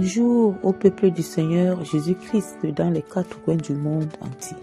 Bonjour au peuple du Seigneur Jésus-Christ dans les quatre coins du monde entier.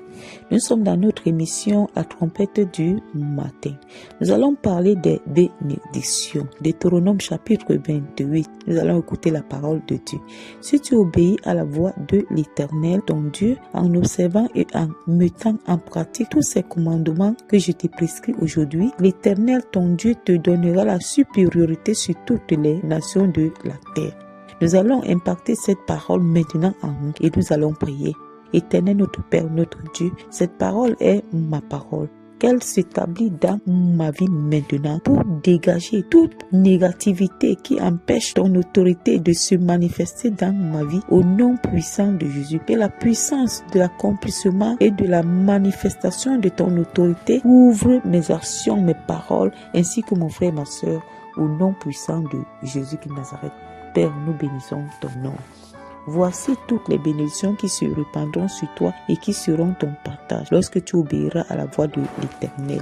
Nous sommes dans notre émission La trompette du matin. Nous allons parler des bénédictions. Deutéronome chapitre 28. Nous allons écouter la parole de Dieu. Si tu obéis à la voix de l'Éternel, ton Dieu, en observant et en mettant en pratique tous ces commandements que je t'ai prescrits aujourd'hui, l'Éternel, ton Dieu, te donnera la supériorité sur toutes les nations de la terre. Nous allons impacter cette parole maintenant en nous et nous allons prier. Éternel notre Père, notre Dieu, cette parole est ma parole. Qu'elle s'établit dans ma vie maintenant pour dégager toute négativité qui empêche ton autorité de se manifester dans ma vie au nom puissant de Jésus. Que la puissance de l'accomplissement et de la manifestation de ton autorité ouvre mes actions, mes paroles, ainsi que mon frère et ma soeur, au nom puissant de Jésus de Nazareth. Père, nous bénissons ton nom. Voici toutes les bénédictions qui se répandront sur toi et qui seront ton partage lorsque tu obéiras à la voix de l'Éternel.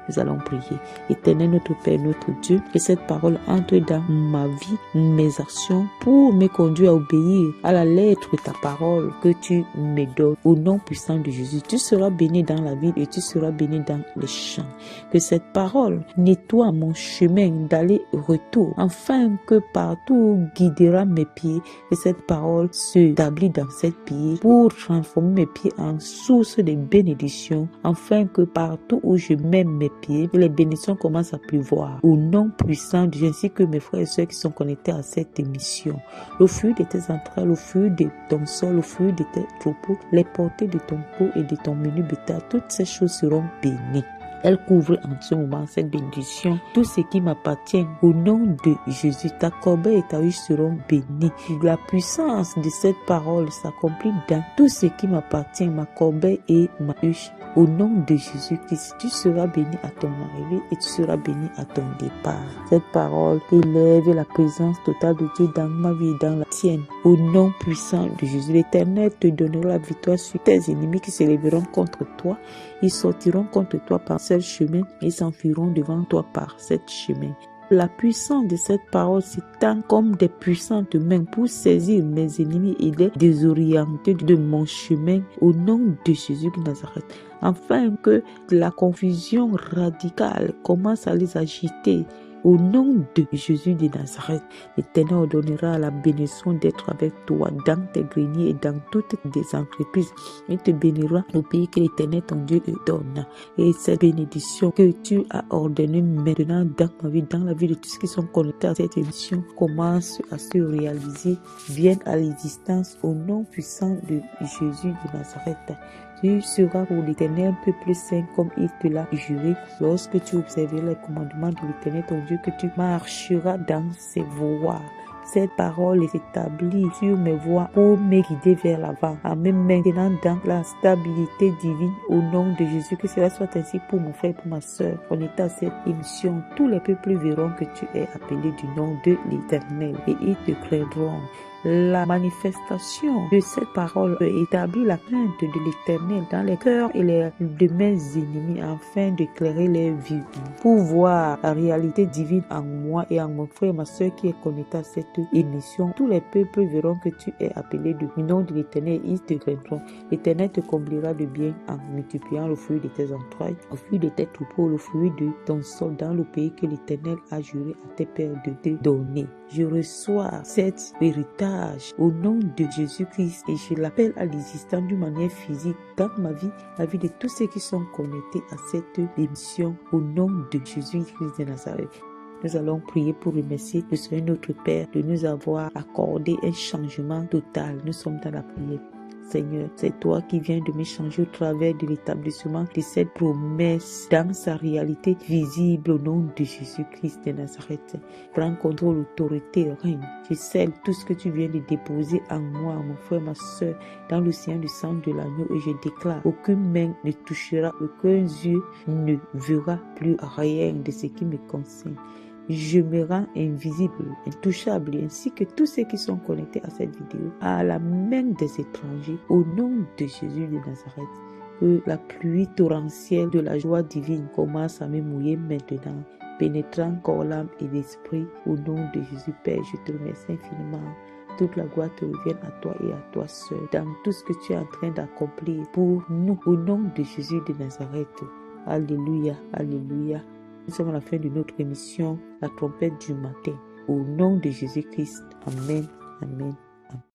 Nous allons prier. Éternel notre Père, notre Dieu, que cette parole entre dans ma vie, mes actions, pour me conduire à obéir à la lettre de ta parole que tu me donnes. Au nom puissant de Jésus, tu seras béni dans la ville et tu seras béni dans les champs. Que cette parole nettoie mon chemin d'aller-retour, afin que partout où guidera mes pieds, que cette parole s'établit dans cette pied pour transformer mes pieds en source de bénédictions, afin que partout où je mets mes pieds, les bénédictions commencent à pleuvoir. Au nom puissant de Dieu, ainsi que mes frères et sœurs qui sont connectés à cette émission, le fruit de tes entrailles, le fruit de ton sol, le fruit de tes troupeaux, les portées de ton pot et de ton menu bétail, toutes ces choses seront bénies. Elle couvre en ce moment cette bénédiction, tout ce qui m'appartient au nom de Jésus. Ta corbeille et ta huche seront bénies. La puissance de cette parole s'accomplit dans tout ce qui m'appartient, ma corbeille et ma huche. Au nom de Jésus-Christ, tu seras béni à ton arrivée et tu seras béni à ton départ. Cette parole élève la présence totale de Dieu dans ma vie et dans la tienne. Au nom puissant de Jésus, l'Éternel te donnera la victoire sur tes ennemis qui s'élèveront contre toi. Ils sortiront contre toi par ce chemin et s'enfuiront devant toi par ce chemin. La puissance de cette parole s'étend comme des puissantes mains pour saisir mes ennemis et les désorienter de mon chemin au nom de Jésus de Nazareth, afin que la confusion radicale commence à les agiter. Au nom de Jésus de Nazareth, l'Éternel ordonnera la bénédiction d'être avec toi dans tes greniers et dans toutes tes entreprises. Il te bénira au pays que l'Éternel ton Dieu te donne. Et cette bénédiction que tu as ordonnée maintenant dans ma vie, dans la vie de tous ceux qui sont connectés à cette émission, commence à se réaliser, viennent à l'existence au nom puissant de Jésus de Nazareth. Tu seras pour l'Éternel un peuple saint comme il te l'a juré. Lorsque tu observeras les commandements de l'Éternel ton Dieu, que tu marcheras dans ses voies. Cette parole est établie sur mes voies pour me guider vers l'avant, en me maintenant dans la stabilité divine au nom de Jésus. Que cela soit ainsi pour mon frère et pour ma soeur. On est à cette émission. Tous les peuples verront que tu es appelé du nom de l'Éternel et ils te craindront. La manifestation de cette parole établit la crainte de l'Éternel dans les cœurs et de mes ennemis afin d'éclairer les vies pour voir la réalité divine en moi et en mon frère et ma soeur qui est connecté à cette émission. Tous les peuples verront que tu es appelé du nom de l'Éternel et ils te craindront. L'Éternel te comblera de bien en multipliant le fruit de tes entrailles, le fruit de tes troupeaux, le fruit de ton sol dans le pays que l'Éternel a juré à tes pères de te donner. Je reçois cet héritage au nom de Jésus-Christ et je l'appelle à l'existence d'une manière physique dans ma vie, la vie de tous ceux qui sont connectés à cette émission au nom de Jésus-Christ de Nazareth. Nous allons prier pour remercier le Seigneur notre Père de nous avoir accordé un changement total. Nous sommes dans la prière. Seigneur, c'est toi qui viens de me changer au travers de l'établissement de cette promesse dans sa réalité visible au nom de Jésus-Christ de Nazareth. Prends contrôle, autorité, règne. Je scelle tout ce que tu viens de déposer en moi, mon frère, ma soeur, dans le sien du sang de l'agneau et je déclare, aucune main ne touchera, aucun yeux ne verra plus rien de ce qui me concerne. Je me rends invisible, intouchable, ainsi que tous ceux qui sont connectés à cette vidéo, à la main des étrangers, au nom de Jésus de Nazareth. Que la pluie torrentielle de la joie divine commence à me mouiller maintenant, pénétrant corps, l'âme et l'esprit, au nom de Jésus. Père, je te remercie infiniment toute la gloire te revienne à toi et à toi seul, dans tout ce que tu es en train d'accomplir pour nous, au nom de Jésus de Nazareth. Alléluia, alléluia. Nous sommes à la fin de notre émission, la trompette du matin. Au nom de Jésus-Christ. Amen, amen.